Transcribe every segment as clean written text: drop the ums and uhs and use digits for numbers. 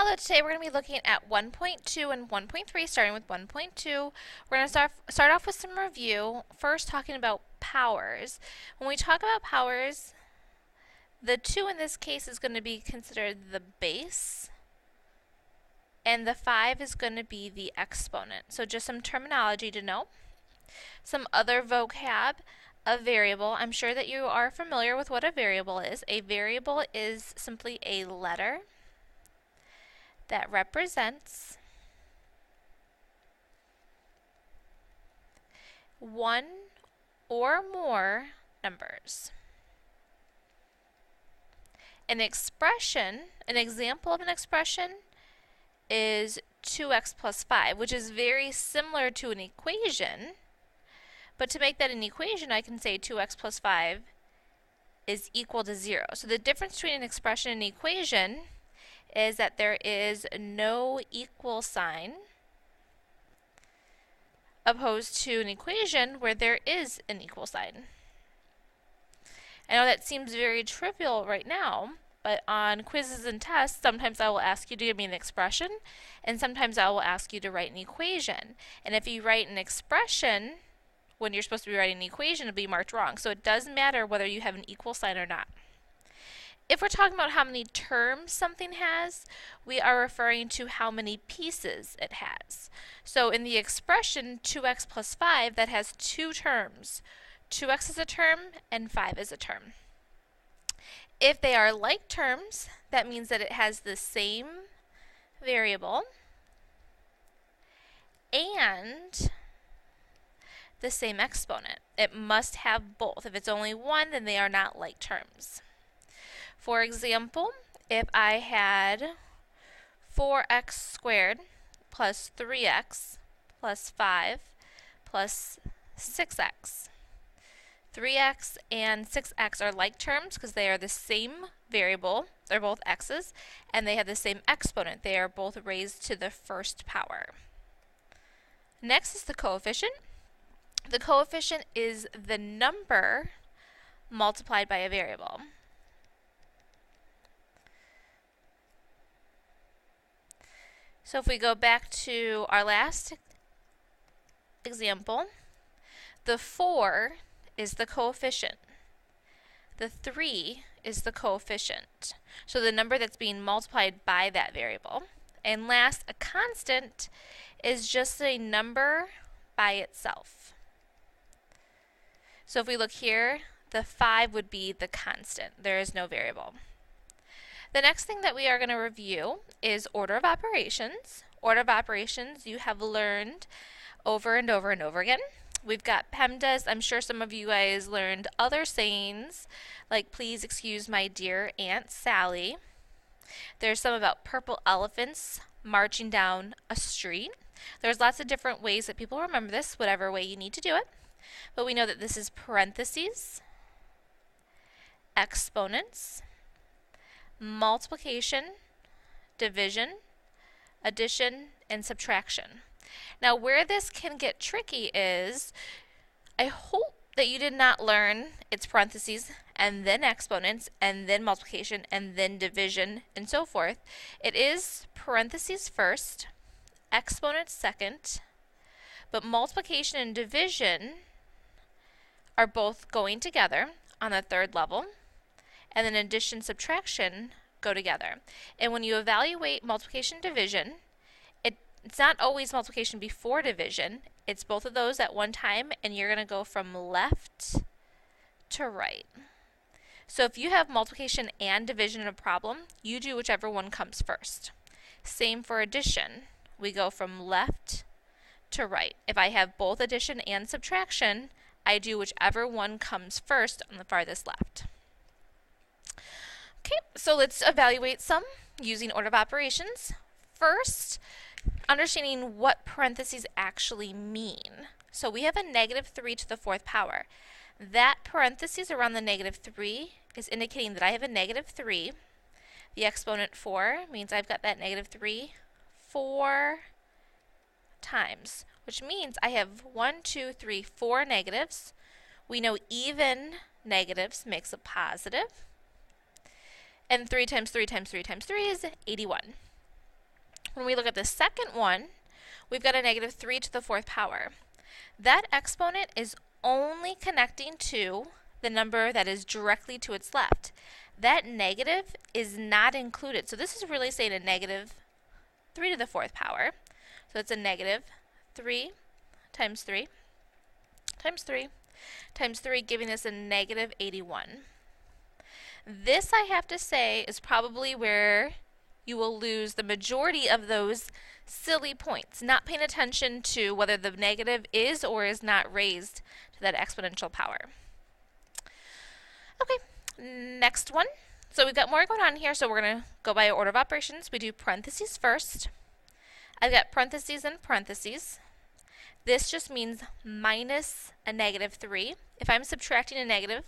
Hello, today we're going to be looking at 1.2 and 1.3, starting with 1.2. We're going to start off with some review, first talking about powers. When we talk about powers, the 2 in this case is going to be considered the base, and the 5 is going to be the exponent. So just some terminology to know. Some other vocab. A variable. I'm sure that you are familiar with what a variable is. A variable is simply a letter that represents one or more numbers. An expression, an example of an expression is 2x plus 5, which is very similar to an equation, but to make that an equation I can say 2x plus 5 is equal to 0. So the difference between an expression and an equation is that there is no equal sign, opposed to an equation where there is an equal sign. I know that seems very trivial right now, but on quizzes and tests, sometimes I will ask you to give me an expression, and sometimes I will ask you to write an equation. And if you write an expression when you're supposed to be writing an equation, it'll be marked wrong. So it does matter whether you have an equal sign or not. If we're talking about how many terms something has, we are referring to how many pieces it has. So in the expression 2x plus 5, that has 2 terms. 2x is a term and 5 is a term. If they are like terms, that means that it has the same variable and the same exponent. It must have both. If it's only one, then they are not like terms. For example, if I had 4x squared plus 3x plus 5 plus 6x. 3x and 6x are like terms because they are the same variable. They're both x's, and they have the same exponent. They are both raised to the first power. Next is the coefficient. The coefficient is the number multiplied by a variable. So if we go back to our last example, the 4 is the coefficient. The 3 is the coefficient. So the number that's being multiplied by that variable. And last, a constant is just a number by itself. So if we look here, the 5 would be the constant. There is no variable. The next thing that we are going to review is order of operations. Order of operations you have learned over and over and over again. We've got PEMDAS. I'm sure some of you guys learned other sayings like please excuse my dear Aunt Sally. There's some about purple elephants marching down a street. There's lots of different ways that people remember this, whatever way you need to do it. But we know that this is parentheses, exponents, multiplication, division, addition, and subtraction. Now where this can get tricky is, I hope that you did not learn it's parentheses and then exponents and then multiplication and then division and so forth. It is parentheses first, exponents second, but multiplication and division are both going together on the third level, and then addition, subtraction go together. And when you evaluate multiplication, division, it's not always multiplication before division. It's both of those at one time, and you're going to go from left to right. So if you have multiplication and division in a problem, you do whichever one comes first. Same for addition. We go from left to right. If I have both addition and subtraction, I do whichever one comes first on the farthest left. Okay, so let's evaluate some using order of operations. First, understanding what parentheses actually mean. So we have a negative 3 to the 4th power. That parentheses around the negative 3 is indicating that I have a negative 3. The exponent 4 means I've got that negative 3 4 times, which means I have 4 negatives. We know even negatives makes a positive. And 3 times 3 times 3 times 3 is 81. When we look at the second one, we've got a negative 3 to the 4th power. That exponent is only connecting to the number that is directly to its left. That negative is not included. So this is really saying a negative 3 to the 4th power. So it's a negative 3 times 3 times 3 times 3, giving us a negative 81. This, I have to say, is probably where you will lose the majority of those silly points, not paying attention to whether the negative is or is not raised to that exponential power. Okay, next one. So we've got more going on here, so we're going to go by order of operations. We do parentheses first. I've got parentheses and parentheses. This just means minus a negative 3. If I'm subtracting a negative,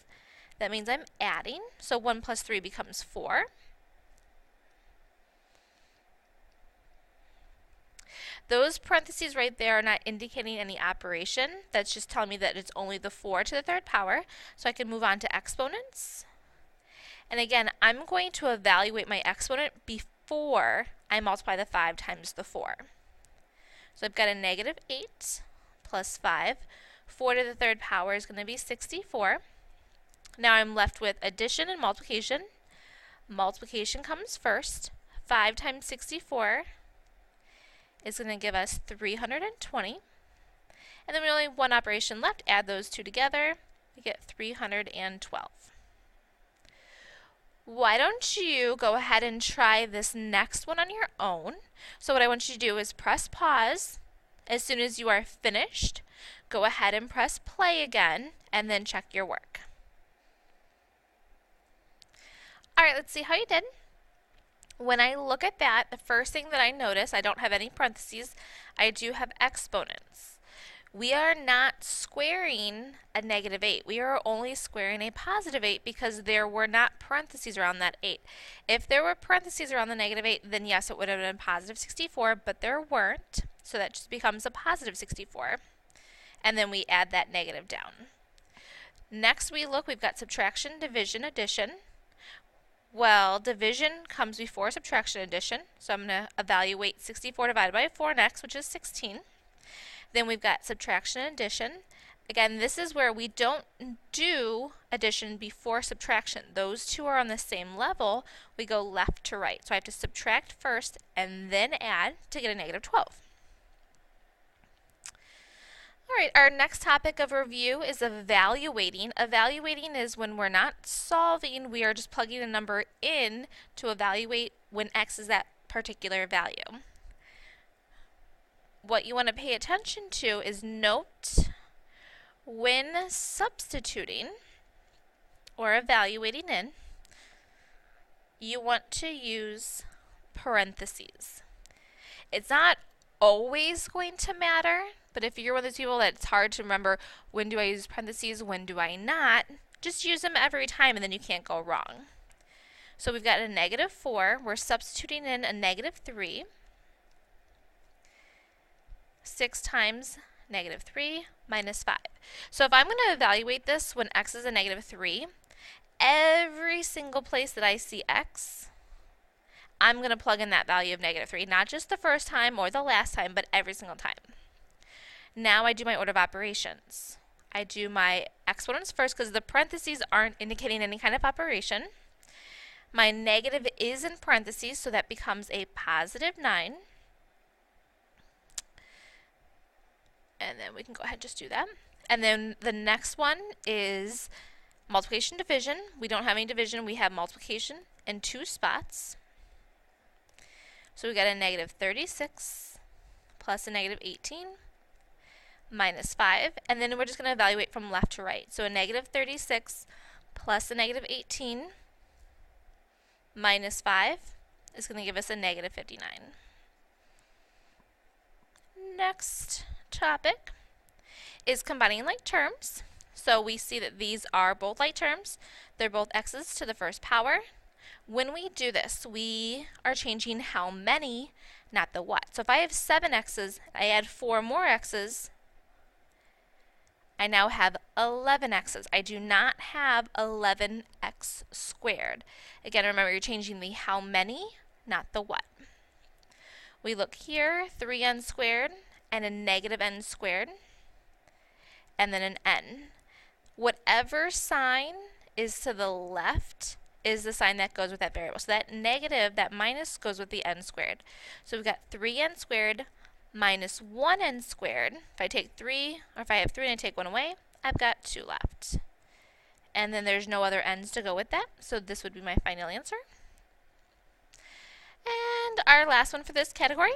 that means I'm adding. So 1 plus 3 becomes 4. Those parentheses right there are not indicating any operation. That's just telling me that it's only the 4 to the 3rd power. So I can move on to exponents. And again, I'm going to evaluate my exponent before I multiply the 5 times the 4. So I've got a negative 8 plus 5. 4 to the 3rd power is going to be 64. Now I'm left with addition and multiplication. Multiplication comes first. 5 times 64 is going to give us 320. And then we only have one operation left. Add those two together. We get 312. Why don't you go ahead and try this next one on your own? So what I want you to do is press pause. As soon as you are finished, go ahead and press play again, and then check your work. Alright, let's see how you did. When I look at that, the first thing that I notice, I don't have any parentheses, I do have exponents. We are not squaring a negative 8. We are only squaring a positive 8 because there were not parentheses around that 8. If there were parentheses around the negative 8, then yes, it would have been positive 64, but there weren't, so that just becomes a positive 64. And then we add that negative down. Next we look, we've got subtraction, division, addition. Well, division comes before subtraction, addition, so I'm going to evaluate 64 divided by 4 next, which is 16. Then we've got subtraction and addition. Again, this is where we don't do addition before subtraction. Those two are on the same level. We go left to right. So I have to subtract first and then add to get a negative 12. Alright, our next topic of review is evaluating. Evaluating is when we're not solving, we are just plugging a number in to evaluate when x is that particular value. What you want to pay attention to is note when substituting or evaluating in, you want to use parentheses. It's not always going to matter, but if you're one of those people that it's hard to remember when do I use parentheses, when do I not, just use them every time and then you can't go wrong. So we've got a negative 4, we're substituting in a negative 3. 6 times negative 3 minus 5. So if I'm going to evaluate this when x is a negative 3, every single place that I see x, I'm going to plug in that value of negative 3. Not just the first time or the last time, but every single time. Now I do my order of operations. I do my exponents first because the parentheses aren't indicating any kind of operation. My negative is in parentheses, so that becomes a positive 9. And then we can go ahead and just do that. And then the next one is multiplication, division. We don't have any division, we have multiplication in 2 spots. So we got a negative 36 plus a negative 18 minus 5. And then we're just going to evaluate from left to right. So a negative 36 plus a negative 18 minus 5 is going to give us a negative 59. Next topic is combining like terms. So we see that these are both like terms. They're both x's to the first power. When we do this, we are changing how many, not the what. So if I have 7 x's, I add 4 more x's, I now have 11 x's. I do not have 11x squared. Again, remember you're changing the how many, not the what. We look here, 3n squared and a negative n squared, and then an n. Whatever sign is to the left is the sign that goes with that variable. So that negative, that minus, goes with the n squared. So we've got 3n squared minus 1n squared. If I take 3, or if I have 3 and I take 1 away, I've got 2 left. And then there's no other n's to go with that, so this would be my final answer. And our last one for this category,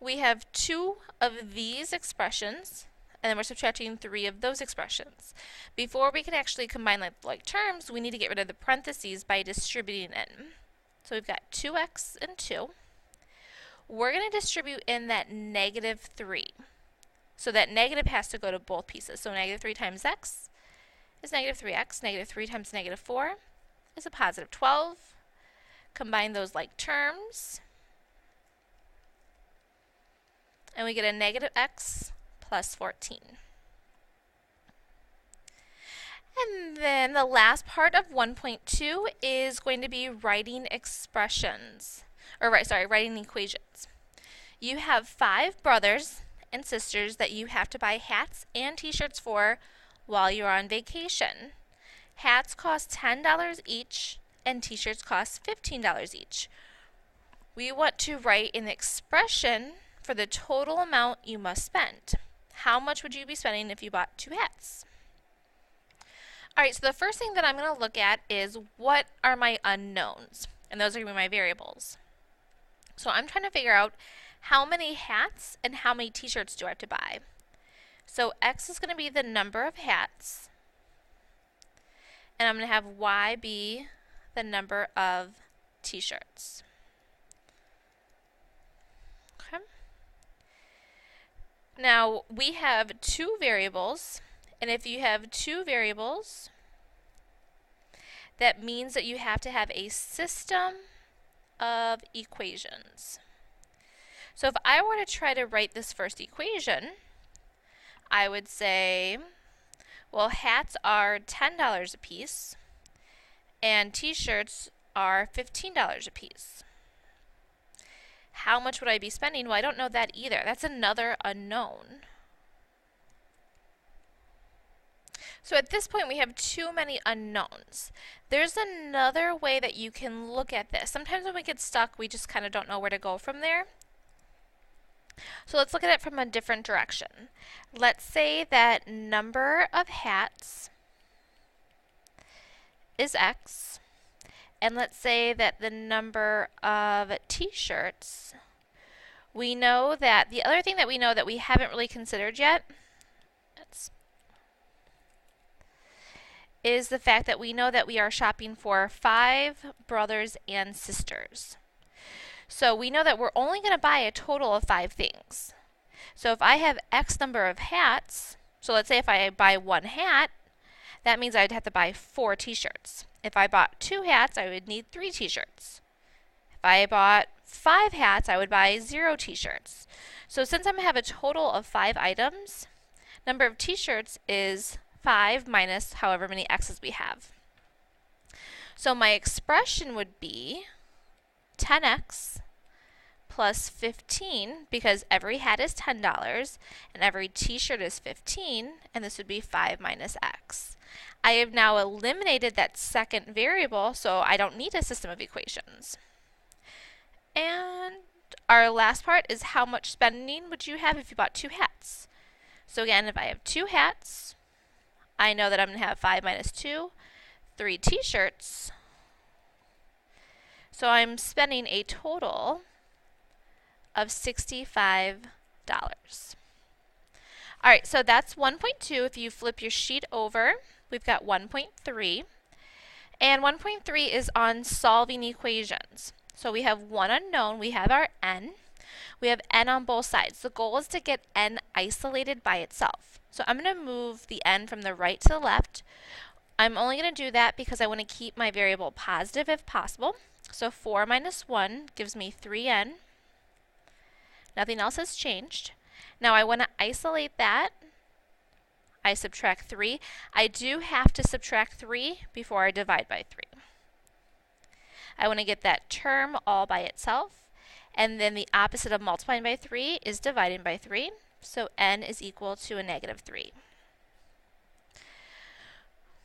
we have 2 of these expressions, and then we're subtracting 3 of those expressions. Before we can actually combine like terms, we need to get rid of the parentheses by distributing in. So we've got 2x and 2. We're going to distribute in that negative 3. So that negative has to go to both pieces. So negative 3 times x is negative 3x. Negative 3 times negative 4 is a positive 12. Combine those like terms, and we get a negative x plus 14. And then the last part of 1.2 is going to be writing expressions, or writing equations. You have 5 brothers and sisters that you have to buy hats and t-shirts for while you're on vacation. Hats cost $10 each, and t-shirts cost $15 each. We want to write an expression for the total amount you must spend. How much would you be spending if you bought 2 hats? Alright, so the first thing that I'm going to look at is what are my unknowns, and those are going to be my variables. So I'm trying to figure out how many hats and how many t-shirts do I have to buy. So x is going to be the number of hats, and I'm going to have y be the number of t-shirts. Okay. Now we have 2 variables, and if you have 2 variables, that means that you have to have a system of equations. So if I were to try to write this first equation, I would say, well, hats are $10 a piece, and t-shirts are $15 a piece. How much would I be spending? Well, I don't know that either. That's another unknown. So at this point, we have too many unknowns. There's another way that you can look at this. Sometimes when we get stuck, we just kind of don't know where to go from there. So let's look at it from a different direction. Let's say that number of hats is x, and let's say that the number of t-shirts, we know that the other thing that we know that we haven't really considered yet is the fact that we know that we are shopping for 5 brothers and sisters. So we know that we're only going to buy a total of 5 things. So if I have X number of hats, so let's say if I buy 1 hat, that means I'd have to buy 4 t-shirts. If I bought 2 hats, I would need 3 t-shirts. If I bought 5 hats, I would buy 0 t-shirts. So since I'm going to have a total of 5 items, number of t-shirts is 5 minus however many x's we have. So my expression would be 10x plus 15, because every hat is $10 and every t-shirt is 15, and this would be 5 minus x. I have now eliminated that second variable, so I don't need a system of equations. And our last part is how much spending would you have if you bought 2 hats. So again, if I have 2 hats, I know that I'm going to have 5 minus 2, 3 t-shirts. So I'm spending a total of $65. Alright, so that's 1.2. If you flip your sheet over, we've got 1.3. And 1.3 is on solving equations. So we have one unknown, we have our n. We have n on both sides. The goal is to get n isolated by itself. So I'm going to move the n from the right to the left. I'm only going to do that because I want to keep my variable positive if possible. So 4 minus 1 gives me 3n. Nothing else has changed. Now I want to isolate that. I subtract 3. I do have to subtract 3 before I divide by 3. I want to get that term all by itself. And then the opposite of multiplying by 3 is dividing by 3. So n is equal to a negative 3.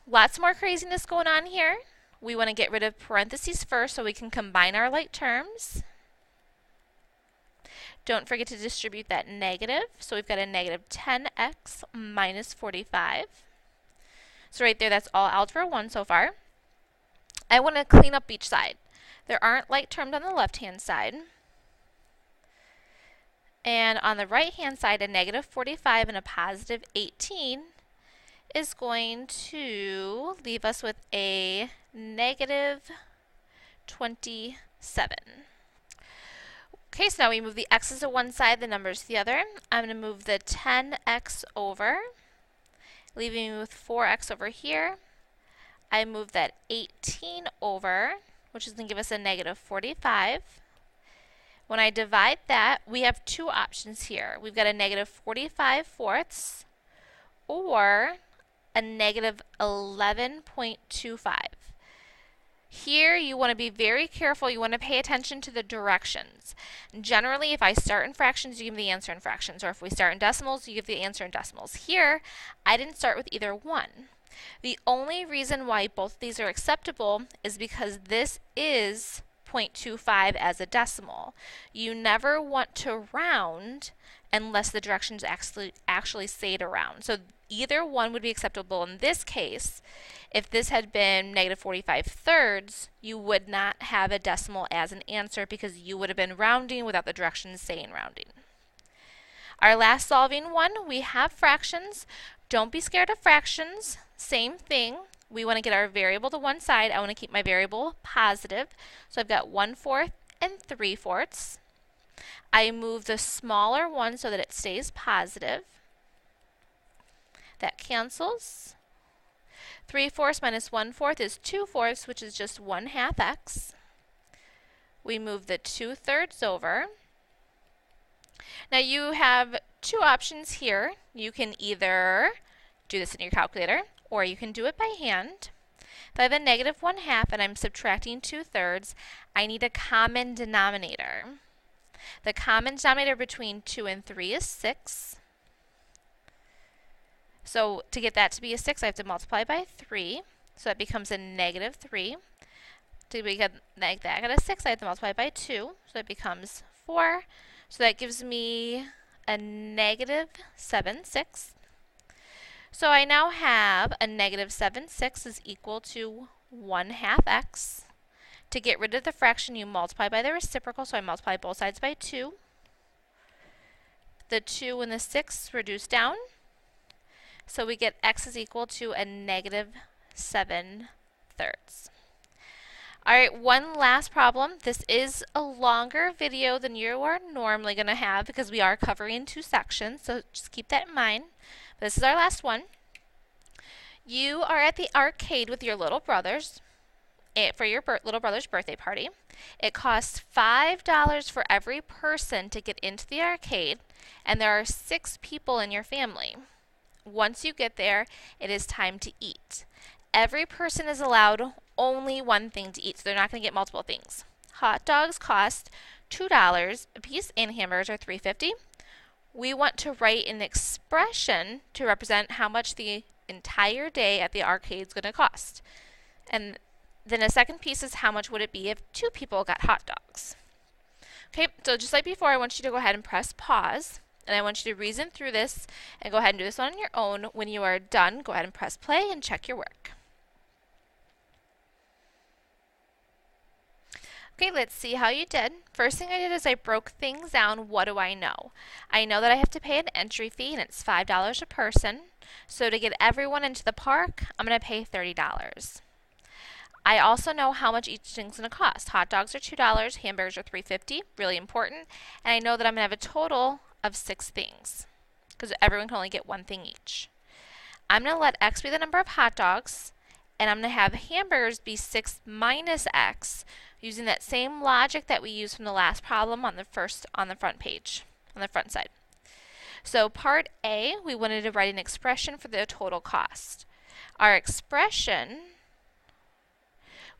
Lots more craziness going on here. We want to get rid of parentheses first so we can combine our like terms. Don't forget to distribute that negative. So we've got a negative 10x minus 45. So right there, that's all algebra 1 so far. I want to clean up each side. There aren't like terms on the left-hand side. And on the right-hand side, a negative 45 and a positive 18 is going to leave us with a negative 27. Okay, so now we move the x's to one side, the numbers to the other. I'm going to move the 10x over, leaving me with 4x over here. I move that 18 over, which is going to give us a negative 45. When I divide that, we have two options here. We've got a negative 45 fourths or a negative 11.25. Here you want to be very careful. You want to pay attention to the directions. Generally, if I start in fractions, you give me the answer in fractions, or if we start in decimals, you give the answer in decimals. Here, I didn't start with either one. The only reason why both of these are acceptable is because this is 0.25 as a decimal. You never want to round unless the directions actually say to round. So either one would be acceptable in this case. If this had been negative 45 thirds, you would not have a decimal as an answer because you would have been rounding without the directions saying rounding. Our last solving one, we have fractions. Don't be scared of fractions. Same thing. We want to get our variable to one side. I want to keep my variable positive. So I've got 1/4 and 3/4. I move the smaller one so that it stays positive. That cancels. 3/4 minus 1/4 is 2/4, which is just 1/2 x. We move the 2/3 over. Now you have two options here. You can either do this in your calculator or you can do it by hand. If I have a negative 1/2 and I'm subtracting 2/3, I need a common denominator. The common denominator between 2 and 3 is 6. So to get that to be a 6, I have to multiply by 3. So that becomes a negative 3. To get that, I got a 6, I have to multiply by 2. So it becomes 4. So that gives me a negative 7/6. So I now have a negative 7/6 is equal to 1/2 x. To get rid of the fraction, you multiply by the reciprocal, so I multiply both sides by 2. The 2 and the 6 reduce down. So we get x is equal to a negative 7/3. Alright, one last problem. This is a longer video than you are normally going to have because we are covering two sections, so just keep that in mind. This is our last one. You are at the arcade with your little brothers for your little brother's birthday party. It costs $5 for every person to get into the arcade, and there are 6 people in your family. Once you get there, it is time to eat. Every person is allowed only one thing to eat, so they're not going to get multiple things. Hot dogs cost $2 a piece and hamburgers are $3.50. We want to write an expression to represent how much the entire day at the arcade is going to cost. And then a second piece is how much would it be if 2 people got hot dogs. Okay, so just like before, I want you to go ahead and press pause. And I want you to reason through this and go ahead and do this on your own. When you are done, go ahead and press play and check your work. Okay, let's see how you did. First thing I did is I broke things down. What do I know? I know that I have to pay an entry fee, and it's $5 a person. So to get everyone into the park, I'm going to pay $30. I also know how much each thing's going to cost. Hot dogs are $2, hamburgers are $3.50, really important. And I know that I'm going to have a total of 6 things because everyone can only get one thing each. I'm going to let x be the number of hot dogs, and I'm going to have hamburgers be 6 minus x using that same logic that we used from the last problem on the front page, on the front side. So part A, we wanted to write an expression for the total cost. Our expression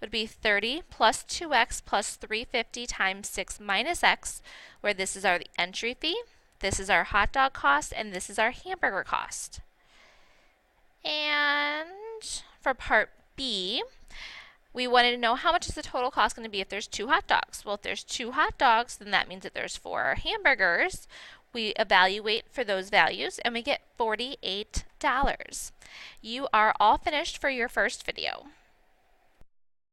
would be 30 plus 2x plus 350 times 6 minus x, where this is our entry fee, this is our hot dog cost, and this is our hamburger cost. And for part B, we wanted to know how much is the total cost going to be if there's 2 hot dogs. Well, if there's 2 hot dogs, then that means that there's 4 hamburgers. We evaluate for those values and we get $48. You are all finished for your first video.